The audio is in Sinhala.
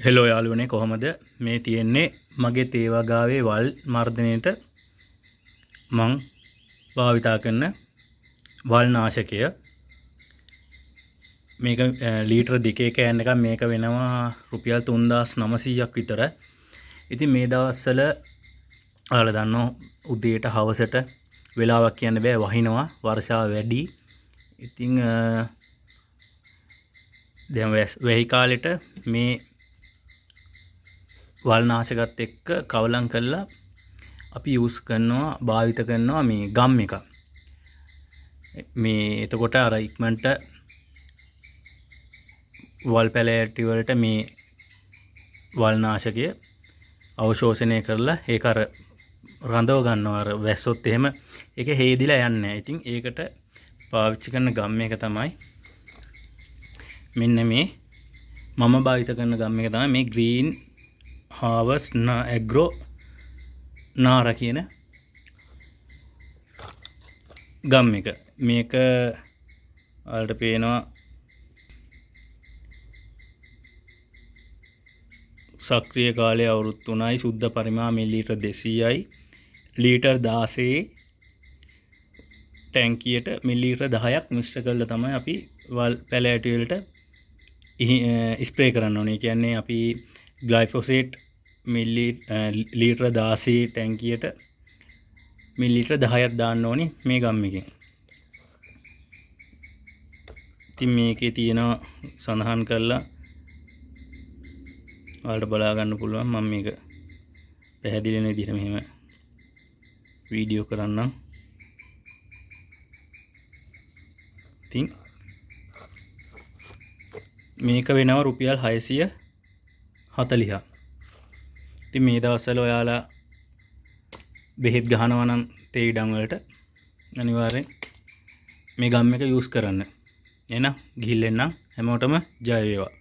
හෙලෝ යාළුවනේ කොහොමද මේ තියෙන්නේ මගේ තේ වගාවේ වල් මර්ධනයට මං භාවිතා කරන වල් නාශකය මේක ලීටර් 2 කෑන් එකක් මේක වෙනවා රුපියල් 3900ක් විතර. ඉතින් මේ දවස්වල ඔයාලා දන්නවා උදේට හවසට වෙලාවක් කියන්න බෑ වහිනවා වර්ෂාව වැඩි. ඉතින් දැන් වෙහි කාලෙට මේ වල් නාශකත් එක්ක කවලම් කරලා අපි යූස් කරනවා භාවිත කරනවා මේ ගම් එක. මේ එතකොට අර ඉක්මනට වල් පැලෑටි වලට මේ වල් නාශකය අවශෝෂණය කරලා ඒක අර රඳව ගන්නවා. අර වැස්සොත් එහෙම ඒක හේදිලා යන්නේ නැහැ. ඉතින් ඒකට පාවිච්චි කරන ගම් එක තමයි මෙන්න මේ මම භාවිත කරන ගම් එක තමයි මේ ග්‍රීන් හාවස්ට් ඇග්‍රෝ නාර කියන ගම් එක. මේක වලට පේනවා සක්‍රිය කාලය අවුරුදු 3යි සුද්ධ පරිමාණ මිලිලීටර් 200යි ලීටර් 16 ටැංකියට මිලිලීටර් 10ක් මිශ්‍ර කරලා තමයි අපි වල් පැලෑටි වලට ස්ප්‍රේ කරන්න ඕනේ. කියන්නේ අපි ග්ලයිෆොසේට් ලීටර් 16 ටැංකියට මිලිලීටර් 10ක් දාන්න ඕනේ මේ ගම් එකෙන්. ඉතින් මේකේ තියෙනවා සඳහන් කරලා ඔයාලට බලා ගන්න පුළුවන්. මම මේක පැහැදිලි වෙන විදිහට මෙහෙම වීඩියෝ කරන්නම්. ඉතින් මේක වෙනවා රුපියල් 640ක්. ඉතින් මේ දවස්වල ඔයාලා බෙහෙත් ගහනවා නම් තේ ඉඩම් වලට අනිවාර්යෙන් මේ ගම් එක යූස් කරන්න. එහෙනම් ගිහිල්ලා එන්නම්. හැමෝටම ජය වේවා.